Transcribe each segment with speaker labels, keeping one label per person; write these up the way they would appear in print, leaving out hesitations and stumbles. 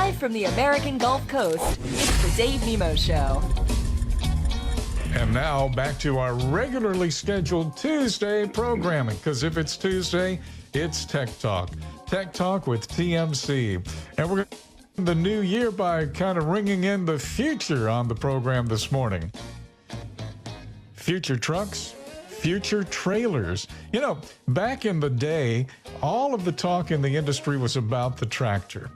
Speaker 1: Live from the American Gulf Coast, it's the Dave Nemo Show.
Speaker 2: And now back to our regularly scheduled Tuesday programming, because if it's Tuesday, it's Tech Talk. Tech Talk with TMC. And we're going to end the new year by kind of ringing in the future on the program this morning. Future trucks, future trailers. You know, back in the day, all of the talk in the industry was about the tractor.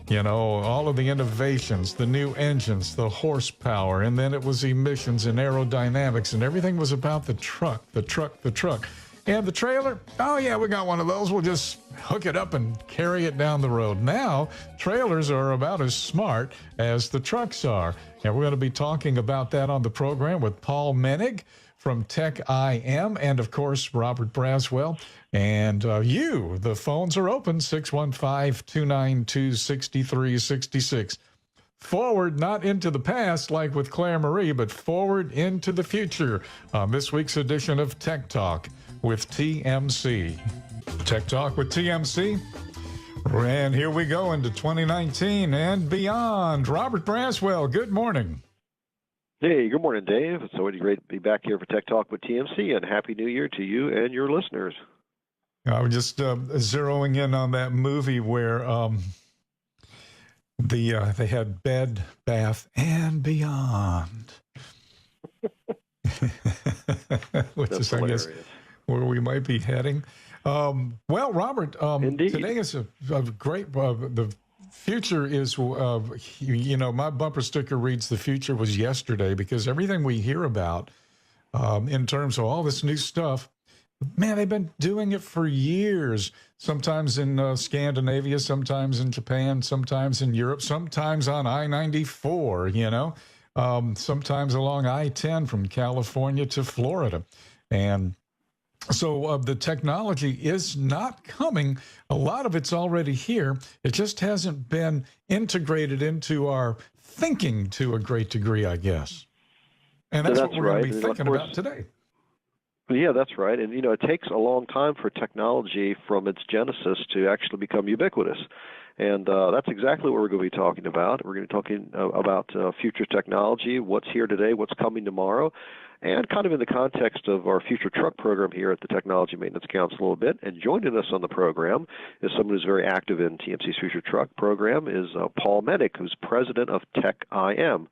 Speaker 2: You know, all of the innovations, the new engines, the horsepower, and then it was emissions and aerodynamics, and everything was about the truck, the truck, the truck. And the trailer, oh yeah, we got one of those. We'll just hook it up and carry it down the road. Now, trailers are about as smart as the trucks are. And we're going to be talking about that on the program with Paul Menig from Tech IM, and of course, Robert Braswell. And the phones are open, 615-292-6366. Forward, not into the past like with Claire Marie, but forward into the future on this week's edition of Tech Talk with TMC. Tech Talk with TMC. And here we go into 2019 and beyond. Robert Braswell, good morning.
Speaker 3: Hey, good morning, Dave. It's always great to be back here for Tech Talk with TMC, and Happy New Year to you and your listeners.
Speaker 2: I was just zeroing in on that movie where they had Bed, Bath, and Beyond, which
Speaker 3: That's
Speaker 2: is,
Speaker 3: hilarious.
Speaker 2: I guess, where we might be heading. Well, Robert, today is a great. The future is, my bumper sticker reads, "The future was yesterday," because everything we hear about in terms of all this new stuff, man, they've been doing it for years, sometimes in Scandinavia, sometimes in Japan, sometimes in Europe, sometimes on I-94, sometimes along I-10 from California to Florida. And so the technology is not coming. A lot of it's already here. It just hasn't been integrated into our thinking to a great degree, I guess. And that's what we're going to be thinking about today.
Speaker 3: Yeah, that's right. And, it takes a long time for technology from its genesis to actually become ubiquitous. And that's exactly what we're going to be talking about. We're going to be talking about future technology, what's here today, what's coming tomorrow, and kind of in the context of our future truck program here at the Technology Maintenance Council a little bit. And joining us on the program is someone who's very active in TMC's Future Truck program, is Paul Menig, who's president of Tech IM.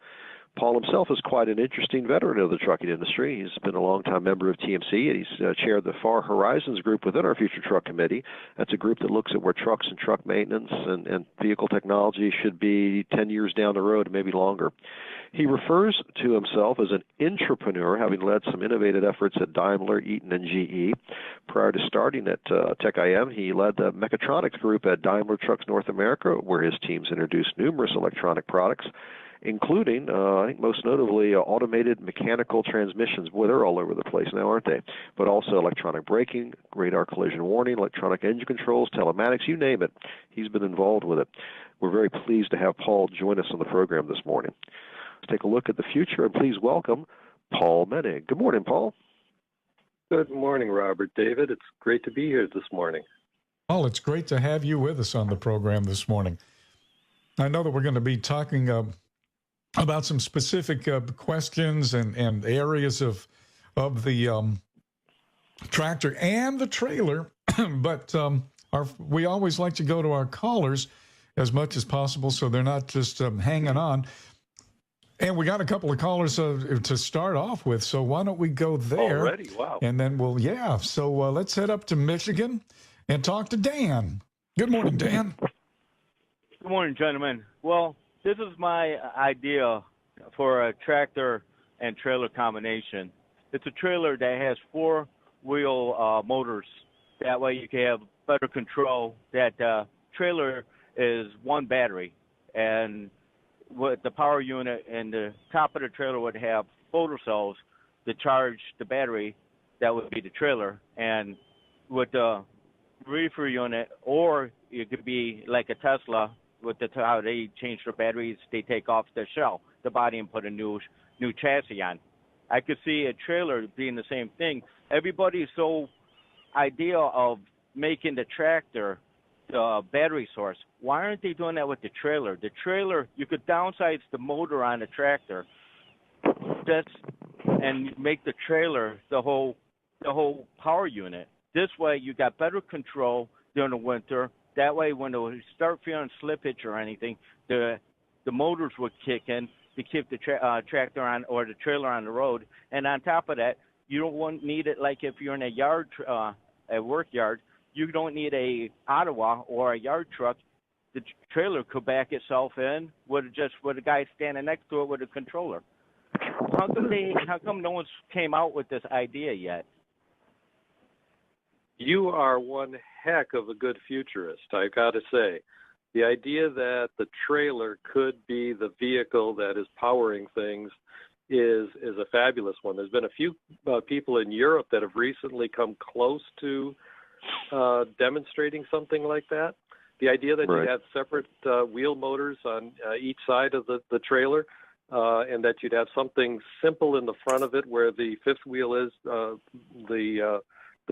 Speaker 3: Paul himself is quite an interesting veteran of the trucking industry. He's been a longtime member of TMC, and he's chaired the Far Horizons group within our Future Truck Committee. That's a group that looks at where trucks and truck maintenance and vehicle technology should be 10 years down the road, maybe longer. He refers to himself as an intrapreneur, having led some innovative efforts at Daimler, Eaton, and GE. Prior to starting at Tech IM, he led the mechatronics group at Daimler Trucks North America, where his teams introduced numerous electronic products, including, I think most notably, automated mechanical transmissions. Boy, they're all over the place now, aren't they? But also electronic braking, radar collision warning, electronic engine controls, telematics, you name it. He's been involved with it. We're very pleased to have Paul join us on the program this morning. Let's take a look at the future, and please welcome Paul Menig. Good morning, Paul.
Speaker 4: Good morning, Robert. David, it's great to be here this morning.
Speaker 2: Paul, it's great to have you with us on the program this morning. I know that we're going to be talking about some specific questions and areas of the tractor and the trailer, but we always like to go to our callers as much as possible so they're not just hanging on. And we got a couple of callers to start off with, so why don't we go there?
Speaker 4: Already? Wow.
Speaker 2: And then so let's head up to Michigan and talk to Dan. Good morning, Dan.
Speaker 5: Good morning, gentlemen. Well, this is my idea for a tractor and trailer combination. It's a trailer that has four-wheel motors. That way you can have better control. That trailer is one battery, and with the power unit and the top of the trailer would have photo cells to charge the battery. That would be the trailer. And with the reefer unit, or it could be like a Tesla, with how they change their batteries, they take off the shell, the body, and put a new chassis on. I could see a trailer being the same thing. Everybody's so idea of making the tractor the battery source. Why aren't they doing that with the trailer? The trailer, you could downsize the motor on the tractor, and make the trailer the whole power unit. This way, you got better control during the winter. That way, when they start feeling slippage or anything, the motors would kick in to keep the tractor on or the trailer on the road. And on top of that, you don't need it like if you're in a yard, a work yard. You don't need a Ottawa or a yard truck. The trailer could back itself in with a guy standing next to it with a controller. How come no one's came out with this idea yet?
Speaker 4: You are one heck of a good futurist, I've got to say. The idea that the trailer could be the vehicle that is powering things is a fabulous one. There's been a few people in Europe that have recently come close to demonstrating something like that. The idea that you have separate wheel motors on each side of the trailer, and that you'd have something simple in the front of it where the fifth wheel is, the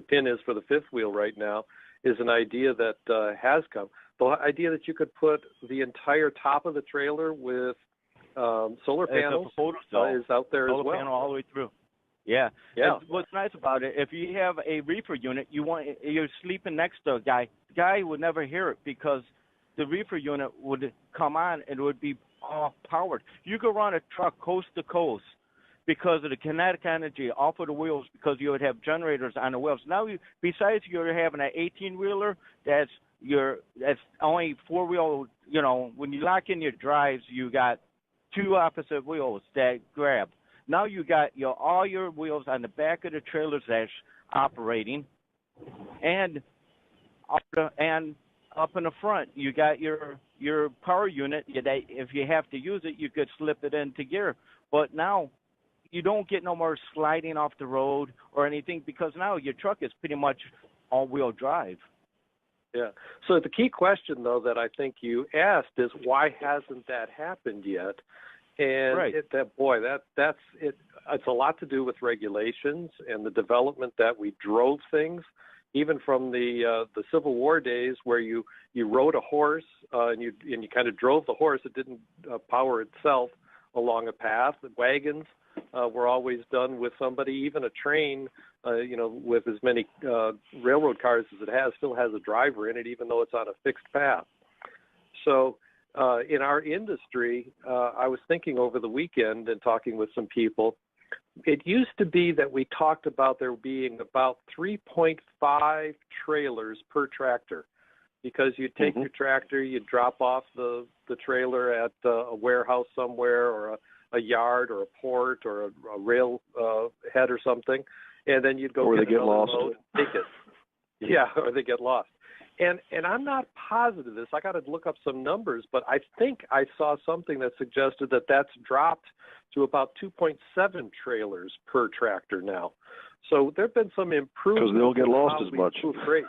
Speaker 4: pin is for the fifth wheel right now, is an idea that has come. The idea that you could put the entire top of the trailer with solar panels is out there as well.
Speaker 5: Solar panel all the way through. Yeah. And what's nice about it, if you have a reefer unit, you're sleeping next to a guy. The guy would never hear it because the reefer unit would come on and it would be all powered. You could run a truck coast to coast because of the kinetic energy off of the wheels, because you would have generators on the wheels. Now, besides you're having an 18-wheeler that's only four-wheel. You know, when you lock in your drives, you got two opposite wheels that grab. Now you got all your wheels on the back of the trailers that's operating, and up in the front you got your power unit that if you have to use it, you could slip it into gear. But now you don't get no more sliding off the road or anything because now your truck is pretty much all-wheel drive.
Speaker 4: Yeah. So the key question, though, that I think you asked is why hasn't that happened yet? And that's it. It's a lot to do with regulations and the development that we drove things, even from the Civil War days, where you rode a horse and you kind of drove the horse. It didn't power itself along a path. The wagons were always done with somebody. Even a train, with as many railroad cars as it has, still has a driver in it, even though it's on a fixed path. So in our industry, I was thinking over the weekend and talking with some people, it used to be that we talked about there being about 3.5 trailers per tractor, because you take your tractor, you drop off the trailer at a warehouse somewhere, or a yard, or a port, or a rail head or something, and then you'd go
Speaker 3: or
Speaker 4: get
Speaker 3: they get lost.
Speaker 4: Load and take it. Yeah, or they get lost. And I'm not positive of this. I got to look up some numbers, but I think I saw something that suggested that that's dropped to about 2.7 trailers per tractor now. So there have been some improvements.
Speaker 3: Because they don't get lost as much.
Speaker 4: Great.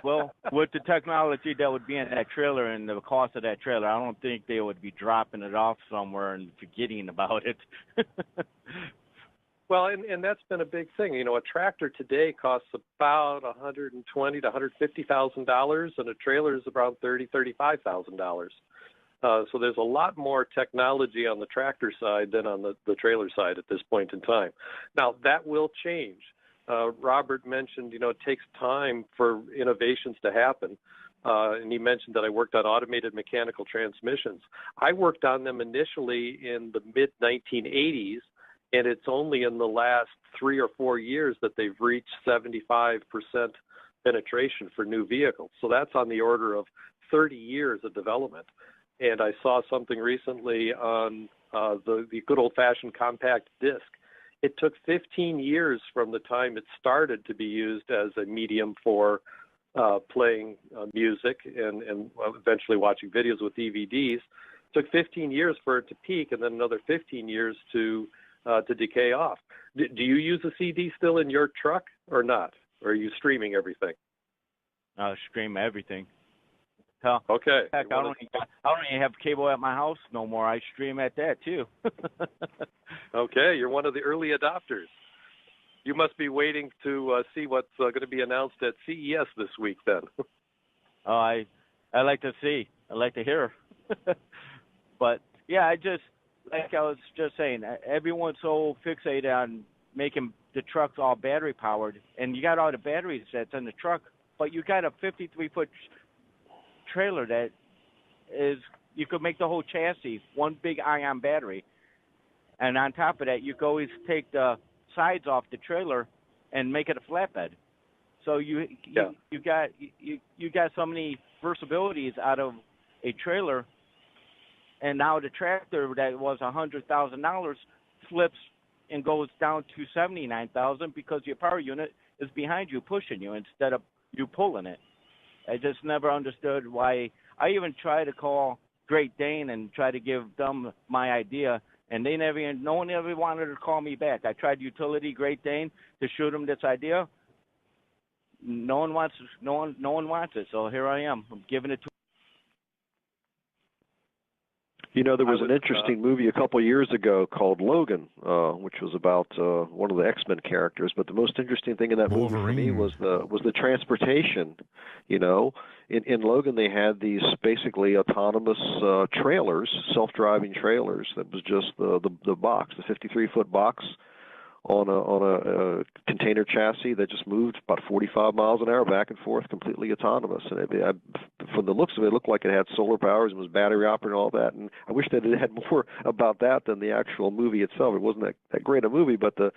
Speaker 5: Well, with the technology that would be in that trailer and the cost of that trailer, I don't think they would be dropping it off somewhere and forgetting about it.
Speaker 4: Well, and that's been a big thing. You know, a tractor today costs about $120,000 to $150,000, and a trailer is around $35,000. So there's a lot more technology on the tractor side than on the trailer side at this point in time. Now, that will change. Robert mentioned, it takes time for innovations to happen. And he mentioned that I worked on automated mechanical transmissions. I worked on them initially in the mid-1980s, and it's only in the last 3 or 4 years that they've reached 75% penetration for new vehicles. So that's on the order of 30 years of development. And I saw something recently on the good old-fashioned compact disc. It took 15 years from the time it started to be used as a medium for playing music and eventually watching videos with DVDs. It took 15 years for it to peak, and then another 15 years to decay off. Do you use a CD still in your truck or not? Or are you streaming everything?
Speaker 5: I stream everything. Hell,
Speaker 4: okay.
Speaker 5: Heck, I don't even have cable at my house no more. I stream at that too.
Speaker 4: Okay, you're one of the early adopters. You must be waiting to see what's going to be announced at CES this week then.
Speaker 5: I like to see. I like to hear. But yeah, like I was just saying, everyone's so fixated on making the trucks all battery powered, and you got all the battery sets in the truck, but you got a 53-foot trailer that is, you could make the whole chassis one big ion battery, and on top of that, you could always take the sides off the trailer and make it a flatbed. So you got so many versatilities out of a trailer, and now the tractor that was $100,000 flips and goes down to $79,000 because your power unit is behind you pushing you instead of you pulling it. I just never understood why. I even tried to call Great Dane and try to give them my idea, and no one ever wanted to call me back. I tried utility Great Dane to shoot them this idea. No one wants it. So here I am. I'm giving it to.
Speaker 3: You know, there was an interesting movie a couple of years ago called Logan, which was about one of the X-Men characters. But the most interesting thing in that movie for me was the transportation. You know, in Logan they had these basically autonomous trailers, self-driving trailers. That was just the box, the 53-foot box on a container chassis that just moved about 45 miles an hour back and forth, completely autonomous. And from the looks of it, it looked like it had solar powers and was battery operated and all that. And I wish that it had more about that than the actual movie itself. It wasn't that great a movie, but the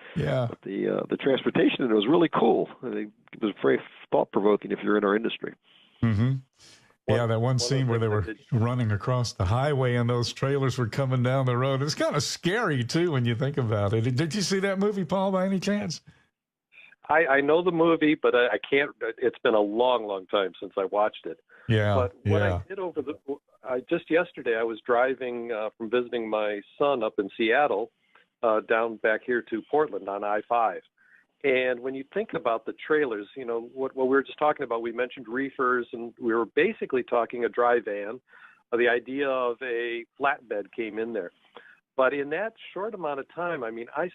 Speaker 3: transportation in it was really cool. It was very thought-provoking if you're in our industry.
Speaker 2: Mm-hmm. Yeah, that one scene where they were running across the highway and those trailers were coming down the road. It's kind of scary, too, when you think about it. Did you see that movie, Paul, by any chance?
Speaker 4: I know the movie, but I can't. It's been a long, long time since I watched it.
Speaker 2: Yeah.
Speaker 4: But what I did just yesterday, I was driving from visiting my son up in Seattle down back here to Portland on I-5. And when you think about the trailers, you know, what we were just talking about, we mentioned reefers, and we were basically talking a dry van. The idea of a flatbed came in there. But in that short amount of time, I mean, I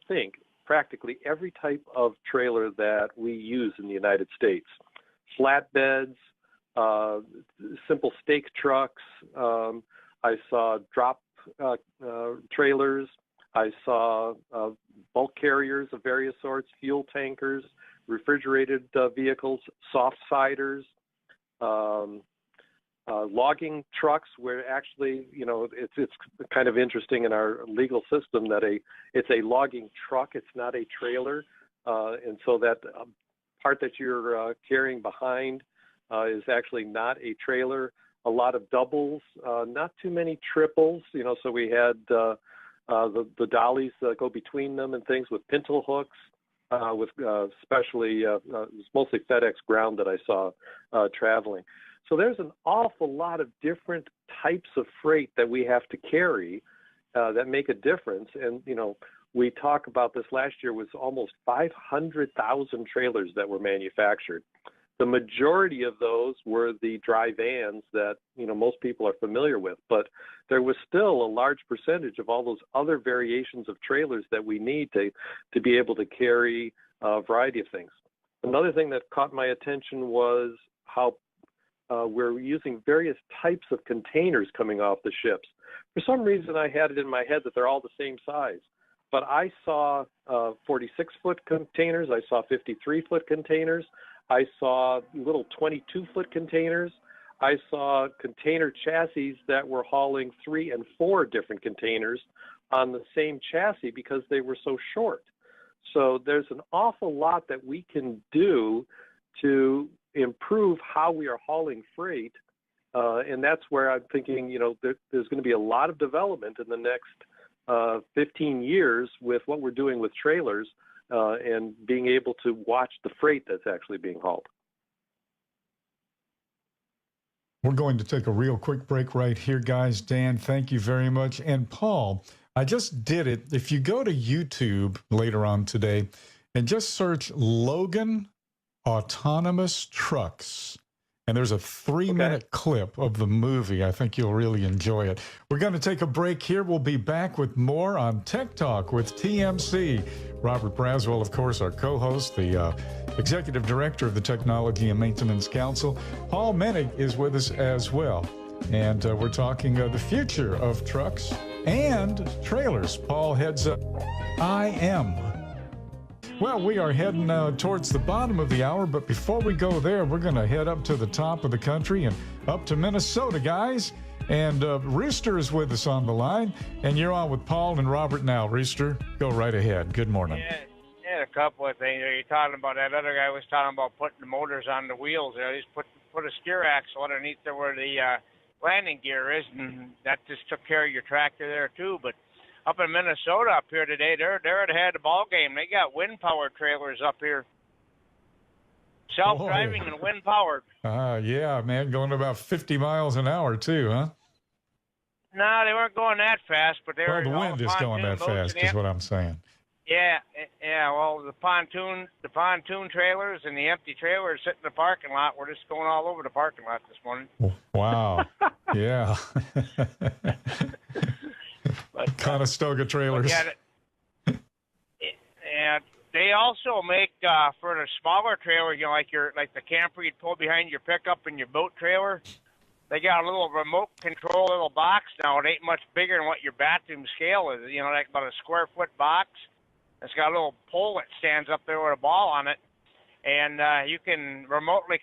Speaker 4: think, practically every type of trailer that we use in the United States. Flatbeds, simple stake trucks. I saw drop trailers. I saw bulk carriers of various sorts, fuel tankers, refrigerated vehicles, soft siders, logging trucks, where actually, you know, it's kind of interesting in our legal system that it's a logging truck, it's not a trailer, and so that part that you're carrying behind is actually not a trailer. A lot of doubles, not too many triples, you know, so we had the dollies that go between them and things with pintle hooks, with especially it was mostly FedEx Ground that I saw traveling. So there's an awful lot of different types of freight that we have to carry that make a difference. And, you know, we talk about this last year was almost 500,000 trailers that were manufactured. The majority of those were the dry vans that, you know, most people are familiar with, but there was still a large percentage of all those other variations of trailers that we need to be able to carry a variety of things. Another thing that caught my attention was how we're using various types of containers coming off the ships. For some reason, I had it in my head that they're all the same size, but I saw 46-foot containers, I saw 53-foot containers, I saw little 22-foot containers. I saw container chassis that were hauling 3 and 4 different containers on the same chassis because they were so short. So there's an awful lot that we can do to improve how we are hauling freight. And that's where I'm thinking, you know, there's going to be a lot of development in the next 15 years with what we're doing with trailers. And being able to watch the freight that's actually being hauled.
Speaker 2: We're going to take a real quick break right here, guys. Dan, thank you very much. And Paul, I just did it. If you go to YouTube later on today and just search Logan Autonomous Trucks, And there's a 3-minute clip of the movie. I think you'll really enjoy it. We're going to take a break here. We'll be back with more on Tech Talk with TMC. Robert Braswell, of course, our co-host, the executive director of the Technology and Maintenance Council. Paul Menig is with us as well. And we're talking the future of trucks and trailers. Paul heads up IM. Well, we are heading towards the bottom of the hour, but before we go there, we're going to head up to the top of the country and up to Minnesota, guys. And Rooster is with us on the line, and you're on with Paul and Robert now. Rooster, go right ahead. Good morning.
Speaker 6: Yeah, a couple of things. You're talking about that other guy was talking about putting the motors on the wheels. He's put a steer axle underneath there where the landing gear is, and that just took care of your tractor there too. But up in Minnesota up here today, they're ahead of the ball game. They got wind power trailers up here, self-driving and wind powered.
Speaker 2: Yeah, man, going about 50 miles an hour too, huh?
Speaker 6: No, they weren't going that fast, but they were.
Speaker 2: Well, the wind is going that fast, is what I'm saying.
Speaker 6: Yeah. Well, the pontoon trailers and the empty trailers sitting in the parking lot. We're just going all over the parking lot this morning.
Speaker 2: Wow. Yeah.
Speaker 6: But,
Speaker 2: Conestoga trailers.
Speaker 6: And they also make for the smaller trailer, like the camper you'd pull behind your pickup and your boat trailer. They got a little remote control little box now. It ain't much bigger than what your bathroom scale is. Like about a square foot box. It's got a little pole that stands up there with a ball on it, and you can remotely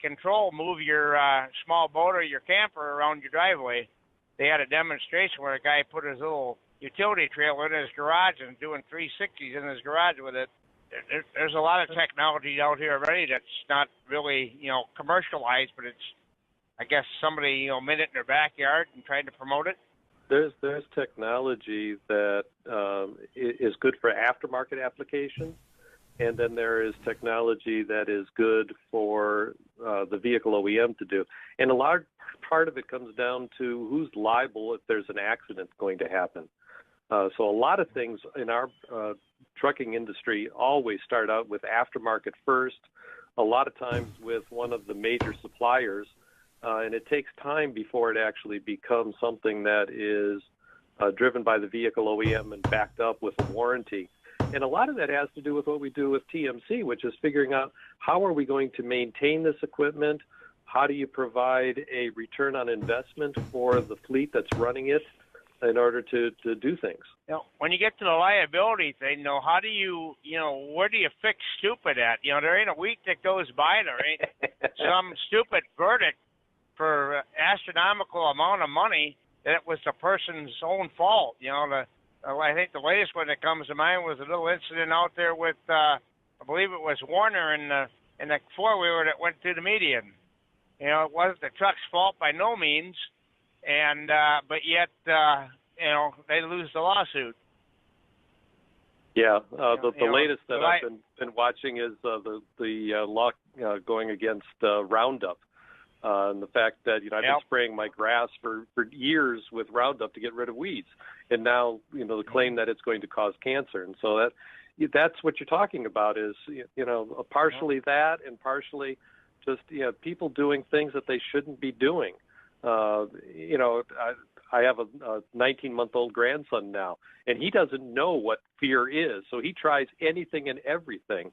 Speaker 6: move your small boat or your camper around your driveway. They had a demonstration where a guy put his little utility trailer in his garage and doing 360s in his garage with it. There's a lot of technology out here already that's not really, commercialized, but it's, I guess, somebody, made it in their backyard and tried to promote it.
Speaker 4: There's technology that is good for aftermarket applications, and then there is technology that is good for the vehicle OEM to do. And a large part of it comes down to who's liable if there's an accident going to happen. So a lot of things in our trucking industry always start out with aftermarket first, a lot of times with one of the major suppliers, and it takes time before it actually becomes something that is driven by the vehicle OEM and backed up with a warranty. And a lot of that has to do with what we do with TMC, which is figuring out how are we going to maintain this equipment, how do you provide a return on investment for the fleet that's running it in order to do things.
Speaker 6: When you get to the liability thing, how do you, where do you fix stupid at? There ain't a week that goes by, there ain't some stupid verdict for astronomical amount of money that it was the person's own fault. I think the latest one that comes to mind was a little incident out there with, I believe it was Warner in the four-wheeler that went through the median. It wasn't the truck's fault by no means, and but yet, they lose the lawsuit.
Speaker 4: Yeah, the latest that I've been watching is the law going against Roundup. And the fact that, I've been spraying my grass for years with Roundup to get rid of weeds. And now, the claim that it's going to cause cancer. And so that's what you're talking about is, partially that and partially just, people doing things that they shouldn't be doing. I have a 19-month-old grandson now, and he doesn't know what fear is. So he tries anything and everything.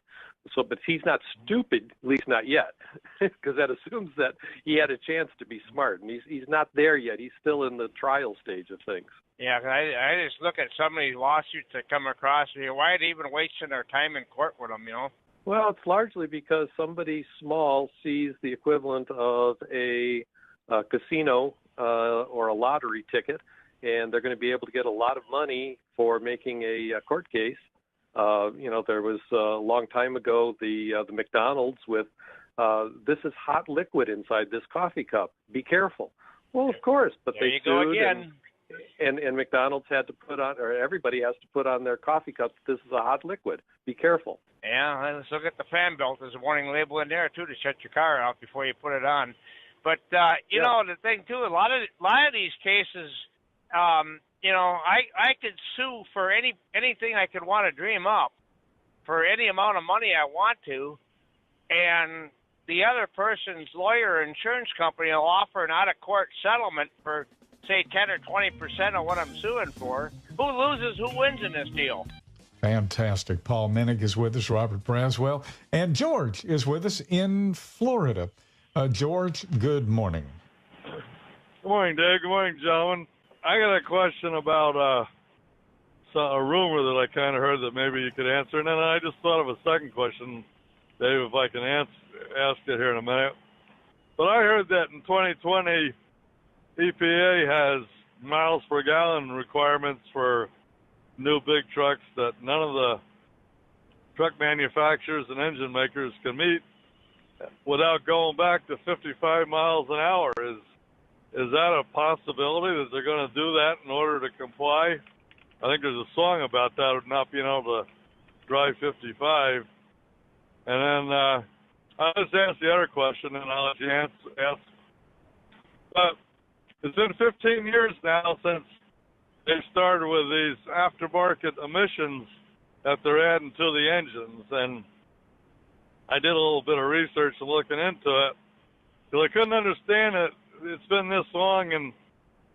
Speaker 4: But he's not stupid, at least not yet, because that assumes that he had a chance to be smart, and he's not there yet. He's still in the trial stage of things.
Speaker 6: Yeah, I just look at some of these lawsuits that come across here. Why are they even wasting their time in court with them,
Speaker 4: Well, it's largely because somebody small sees the equivalent of a casino or a lottery ticket, and they're going to be able to get a lot of money for making a court case. There was a long time ago the McDonald's with this is hot liquid inside this coffee cup. Be careful. Well, of course, but
Speaker 6: there
Speaker 4: they
Speaker 6: go
Speaker 4: sued,
Speaker 6: again.
Speaker 4: And McDonald's had to put on, or everybody has to put on their coffee cups. This is a hot liquid. Be careful.
Speaker 6: Yeah, let's look at the fan belt. There's a warning label in there too to shut your car off before you put it on. But you know, the thing too, a lot of these cases, I could sue for anything I could want to dream up, for any amount of money I want to, and the other person's lawyer or insurance company will offer an out-of-court settlement for, say, 10 or 20% of what I'm suing for. Who loses, who wins in this deal?
Speaker 2: Fantastic. Paul Menig is with us, Robert Braswell, and George is with us in Florida. George, good morning.
Speaker 7: Good morning, Dave. Good morning, gentlemen. I got a question about a rumor that I kind of heard that maybe you could answer, and then I just thought of a second question, Dave, if I can ask it here in a minute. But I heard that in 2020, EPA has miles per gallon requirements for new big trucks that none of the truck manufacturers and engine makers can meet without going back to 55 miles an hour. Is that a possibility that they're going to do that in order to comply? I think there's a song about that, of not being able to drive 55. And then I'll just ask the other question, and I'll let you ask. But it's been 15 years now since they started with these aftermarket emissions that they're adding to the engines. And I did a little bit of research and looking into it, because I couldn't understand it. It's been this long, and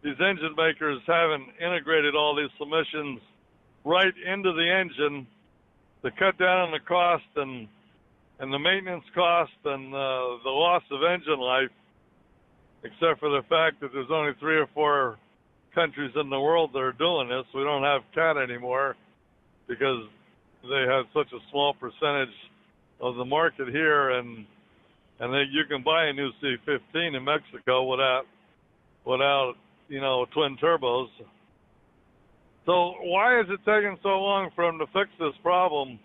Speaker 7: these engine makers haven't integrated all these emissions right into the engine to cut down on the cost and the maintenance cost and the loss of engine life, except for the fact that there's only 3 or 4 countries in the world that are doing this. We don't have CAT anymore because they have such a small percentage of the market here, and you can buy a new C15 in Mexico without twin turbos. So why is it taking so long for them to fix this problem?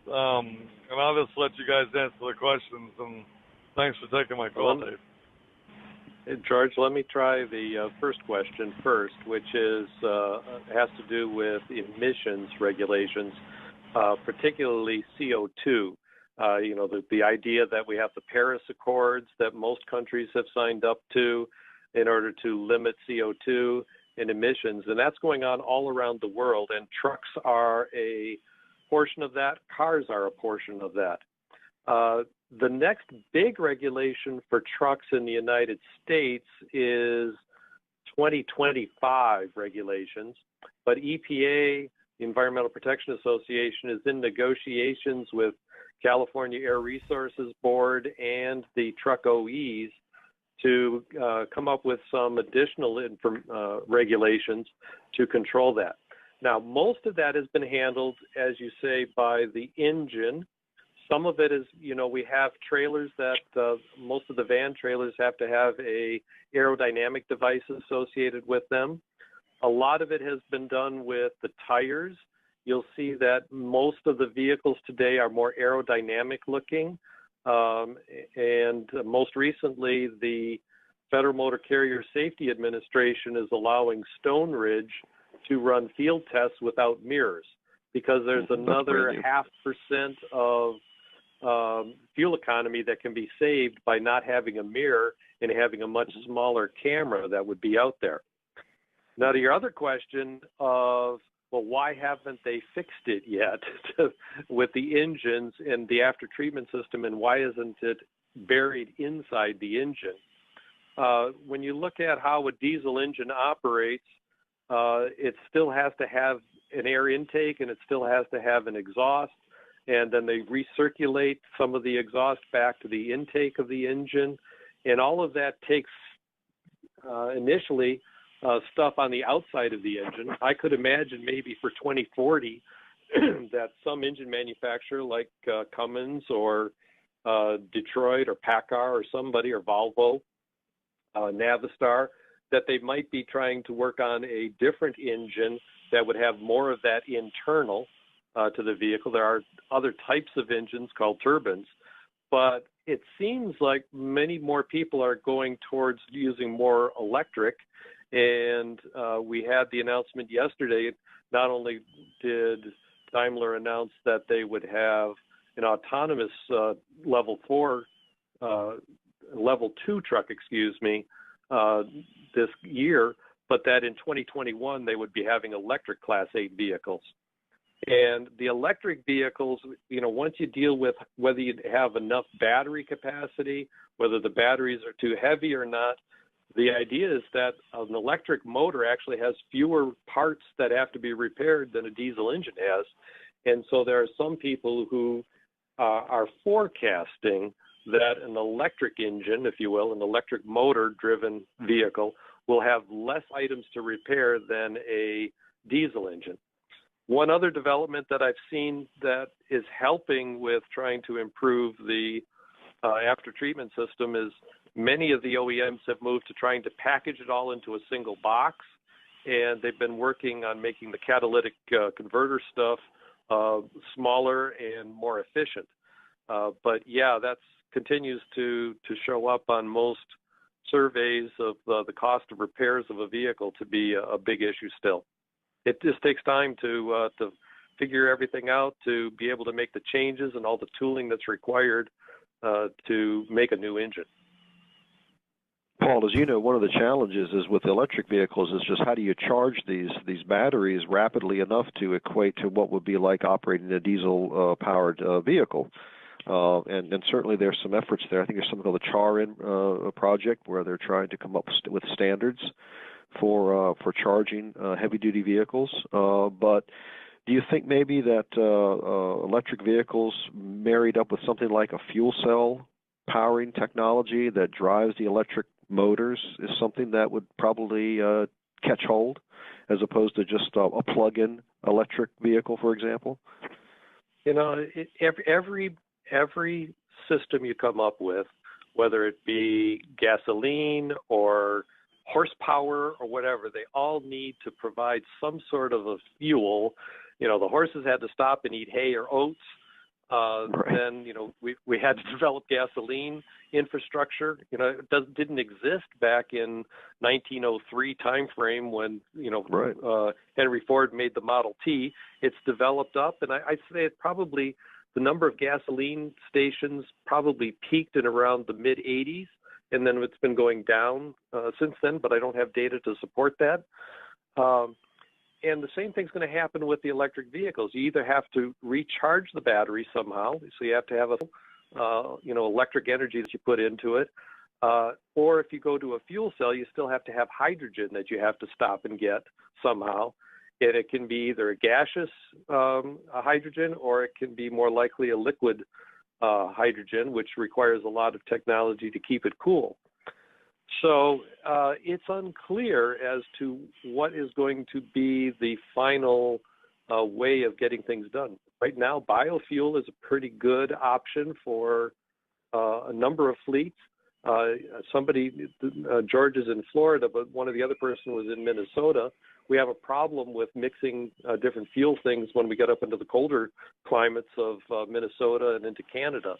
Speaker 7: And I'll just let you guys answer the questions, and thanks for taking my call, Dave.
Speaker 4: Hey, George, let me try the first question first, which has to do with emissions regulations, particularly CO2. The idea that we have the Paris Accords that most countries have signed up to in order to limit CO2 and emissions, and that's going on all around the world, and trucks are a portion of that, cars are a portion of that. The next big regulation for trucks in the United States is 2025 regulations, but EPA, the Environmental Protection Association, is in negotiations with California Air Resources Board and the truck OEs to come up with some additional regulations to control that. Now, most of that has been handled, as you say, by the engine. Some of it is, we have trailers that most of the van trailers have to have a aerodynamic device associated with them. A lot of it has been done with the tires. You'll see that most of the vehicles today are more aerodynamic looking. And most recently, the Federal Motor Carrier Safety Administration is allowing Stone Ridge to run field tests without mirrors, because there's another 0.5% of fuel economy that can be saved by not having a mirror and having a much smaller camera that would be out there. Now, to your other question of, well, why haven't they fixed it yet with the engines and the after treatment system, and why isn't it buried inside the engine? When you look at how a diesel engine operates, it still has to have an air intake, and it still has to have an exhaust, and then they recirculate some of the exhaust back to the intake of the engine, and all of that takes initially stuff on the outside of the engine. I could imagine maybe for 2040 that some engine manufacturer like Cummins or Detroit or PACCAR or somebody, or Volvo, Navistar, that they might be trying to work on a different engine that would have more of that internal to the vehicle. There are other types of engines called turbines, but it seems like many more people are going towards using more electric. And we had the announcement yesterday. Not only did Daimler announce that they would have an autonomous level 2 truck, this year, but that in 2021 they would be having electric Class 8 vehicles. And the electric vehicles, once you deal with whether you have enough battery capacity, whether the batteries are too heavy or not, the idea is that an electric motor actually has fewer parts that have to be repaired than a diesel engine has. And so there are some people who are forecasting that an electric engine, if you will, an electric motor-driven vehicle, will have less items to repair than a diesel engine. One other development that I've seen that is helping with trying to improve the after-treatment system is many of the OEMs have moved to trying to package it all into a single box, and they've been working on making the catalytic converter stuff smaller and more efficient. But yeah, that continues to show up on most surveys of the cost of repairs of a vehicle to be a big issue still. It just takes time to figure everything out, to be able to make the changes and all the tooling that's required to make a new engine.
Speaker 3: Paul, as you know, one of the challenges is with electric vehicles is just how do you charge these batteries rapidly enough to equate to what would be like operating a diesel powered vehicle. And certainly there's some efforts there. I think there's something called the CharIN project where they're trying to come up with standards for charging heavy-duty vehicles. But do you think maybe that electric vehicles married up with something like a fuel cell powering technology that drives the electric motors is something that would probably catch hold as opposed to just a plug-in electric vehicle, for example?
Speaker 4: Every system you come up with, whether it be gasoline or horsepower or whatever, they all need to provide some sort of a fuel. The horses had to stop and eat hay or oats.
Speaker 3: Right.
Speaker 4: Then, we had to develop gasoline infrastructure. It didn't exist back in 1903 timeframe when,
Speaker 3: Right.
Speaker 4: Henry Ford made the Model T. It's developed up, and I'd say it probably the number of gasoline stations probably peaked in around the mid-'80s, and then it's been going down since then, but I don't have data to support that. And the same thing's going to happen with the electric vehicles. You either have to recharge the battery somehow, so you have to have electric energy that you put into it, or if you go to a fuel cell, you still have to have hydrogen that you have to stop and get somehow. And it can be either a gaseous hydrogen, or it can be more likely a liquid hydrogen, which requires a lot of technology to keep it cool. So it's unclear as to what is going to be the final way of getting things done. Right now, biofuel is a pretty good option for a number of fleets. George is in Florida, but one of the other person was in Minnesota. We have a problem with mixing different fuel things when we get up into the colder climates of Minnesota and into Canada.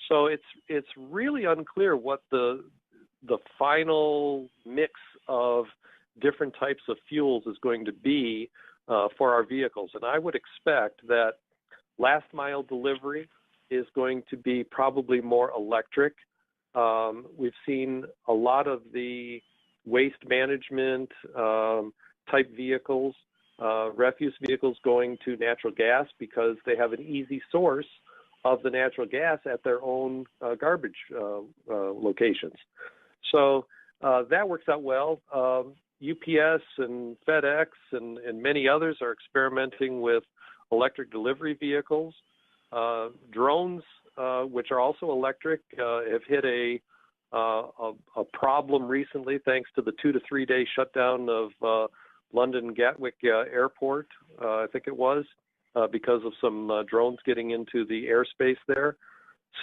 Speaker 4: So it's really unclear what the final mix of different types of fuels is going to be for our vehicles. And I would expect that last mile delivery is going to be probably more electric. We've seen a lot of the waste management type vehicles, refuse vehicles going to natural gas because they have an easy source of the natural gas at their own garbage locations. So that works out well. UPS and FedEx and many others are experimenting with electric delivery vehicles. Drones, which are also electric, have hit a problem recently thanks to the 2 to 3 day shutdown of London Gatwick Airport, I think it was, because of some drones getting into the airspace there.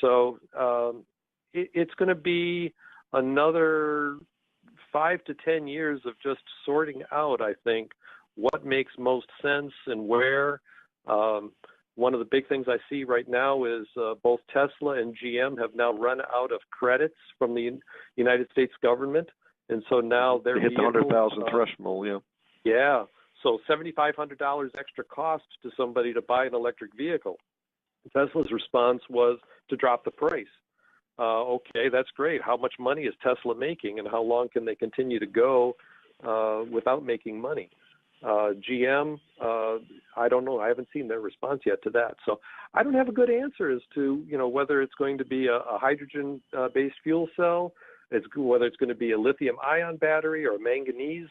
Speaker 4: So it's going to be another 5 to 10 years of just sorting out, I think, what makes most sense and where. One of the big things I see right now is both Tesla and GM have now run out of credits from the United States government. And so now they're
Speaker 3: hit the 100,000 threshold, yeah.
Speaker 4: Yeah. So $7,500 extra cost to somebody to buy an electric vehicle. Tesla's response was to drop the price. Okay, that's great. How much money is Tesla making, and how long can they continue to go without making money? GM, I don't know. I haven't seen their response yet to that. So I don't have a good answer as to, whether it's going to be a hydrogen-based fuel cell, whether it's going to be a lithium-ion battery or a manganese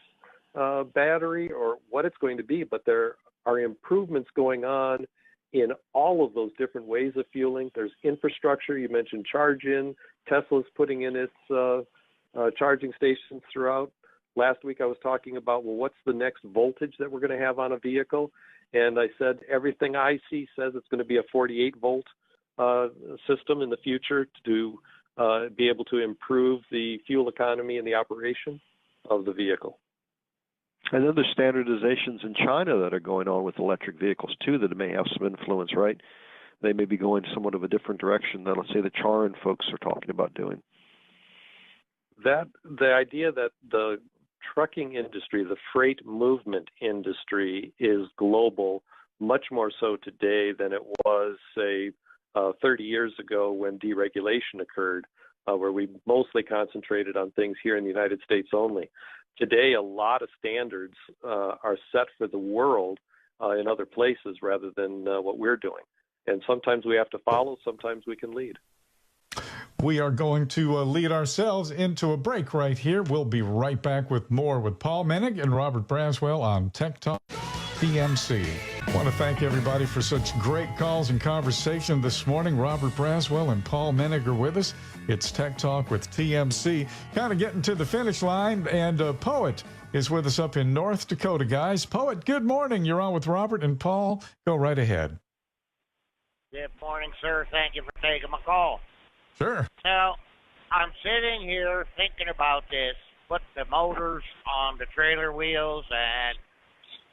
Speaker 4: battery, or what it's going to be. But there are improvements going on in all of those different ways of fueling. There's infrastructure. You mentioned charge-in. Tesla's putting in its charging stations throughout. Last week I was talking about, well, what's the next voltage that we're going to have on a vehicle? And I said everything I see says it's going to be a 48-volt system in the future to be able to improve the fuel economy and the operation of the vehicle.
Speaker 3: And then there's standardizations in China that are going on with electric vehicles, too, that may have some influence, right? They may be going somewhat of a different direction than, let's say, the Charin folks are talking about doing.
Speaker 4: The idea that the trucking industry, the freight movement industry, is global, much more so today than it was, say, 30 years ago when deregulation occurred, where we mostly concentrated on things here in the United States only. Today, a lot of standards are set for the world in other places rather than what we're doing. And sometimes we have to follow, sometimes we can lead.
Speaker 2: We are going to lead ourselves into a break right here. We'll be right back with more with Paul Menig and Robert Braswell on Tech Talk TMC. I want to thank everybody for such great calls and conversation this morning. Robert Braswell and Paul Menig are with us. It's Tech Talk with TMC. Kind of getting to the finish line, and Poet is with us up in North Dakota, guys. Poet, good morning. You're on with Robert and Paul. Go right ahead.
Speaker 8: Good morning, sir. Thank you for taking my call.
Speaker 2: Sure.
Speaker 8: Now, I'm sitting here thinking about this, put the motors on the trailer wheels and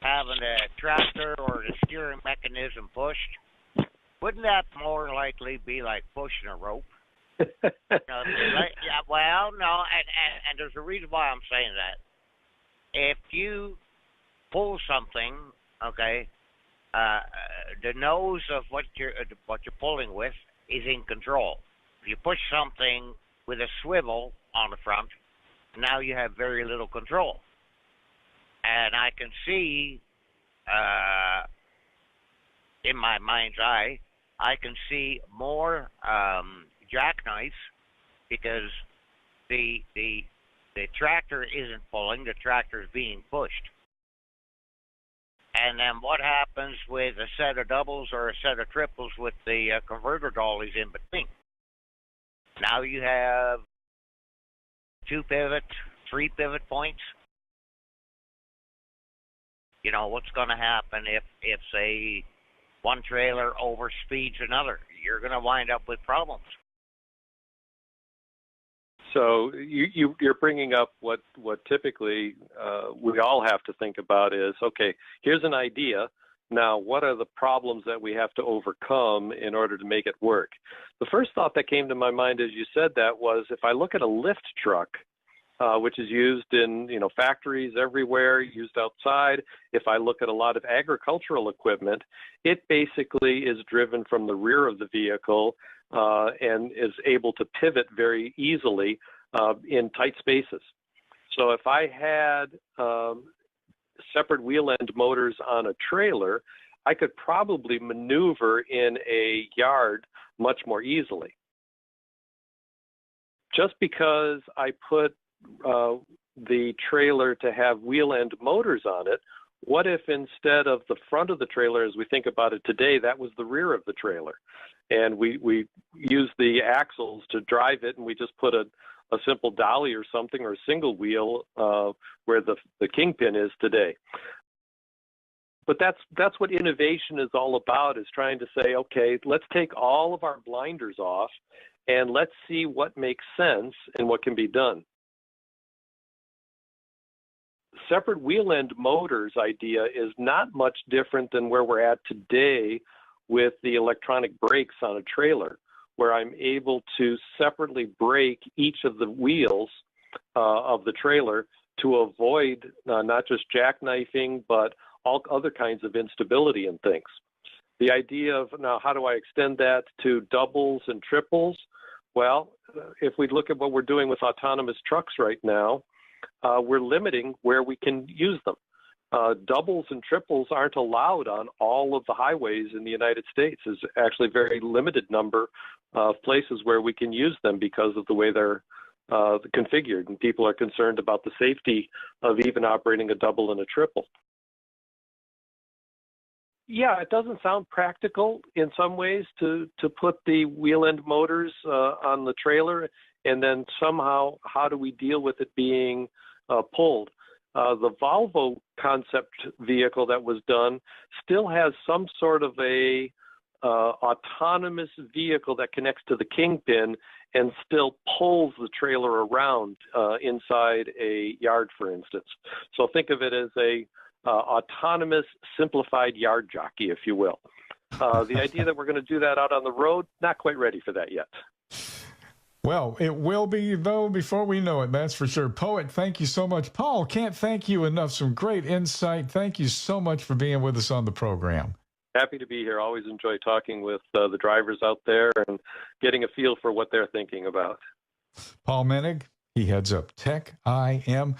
Speaker 8: having the tractor or the steering mechanism pushed. Wouldn't that more likely be like pushing a rope? Yeah, well, no, and there's a reason why I'm saying that. If you pull something, okay, the nose of what you're pulling with is in control. If you push something with a swivel on the front, now you have very little control. And I can see, in my mind's eye, I can see more jackknife because the tractor isn't pulling, the tractor is being pushed. And then what happens with a set of doubles or a set of triples with the converter dollies in between? Now you have 2 pivot, 3 pivot points. You know, what's going to happen if say, one trailer overspeeds another? You're going to wind up with problems.
Speaker 4: So you're bringing up what typically we all have to think about is, okay, here's an idea. Now, what are the problems that we have to overcome in order to make it work? The first thought that came to my mind as you said that was, if I look at a lift truck, which is used in factories everywhere, used outside. If I look at a lot of agricultural equipment, it basically is driven from the rear of the vehicle and is able to pivot very easily in tight spaces. So if I had separate wheel end motors on a trailer, I could probably maneuver in a yard much more easily. Just because I put the trailer to have wheel end motors on it, what if instead of the front of the trailer, as we think about it today, that was the rear of the trailer? And we use the axles to drive it, and we just put a simple dolly or something, or a single wheel where the kingpin is today. But that's what innovation is all about, is trying to say, okay, let's take all of our blinders off and let's see what makes sense and what can be done. Separate wheel end motors idea is not much different than where we're at today with the electronic brakes on a trailer, where I'm able to separately brake each of the wheels of the trailer to avoid not just jackknifing, but all other kinds of instability and things. The idea of, now, how do I extend that to doubles and triples? Well, if we look at what we're doing with autonomous trucks right now, we're limiting where we can use them. doubles and triples aren't allowed on all of the highways in the United States. There's actually a very limited number of places where we can use them because of the way they're configured, and people are concerned about the safety of even operating a double and a triple. Yeah, it doesn't sound practical in some ways to put the wheel end motors on the trailer, and then somehow how do we deal with it being pulled? The Volvo concept vehicle that was done still has some sort of a autonomous vehicle that connects to the kingpin and still pulls the trailer around inside a yard, for instance. So think of it as a autonomous, simplified yard jockey, if you will. The idea that we're going to do that out on the road, not quite ready for that yet.
Speaker 2: Well, it will be, though, before we know it, that's for sure. Poet, thank you so much. Paul, can't thank you enough. Some great insight. Thank you so much for being with us on the program. Happy
Speaker 4: to be here. Always enjoy talking with the drivers out there and getting a feel for what they're thinking about.
Speaker 2: Paul Menig, he heads up Tech IM.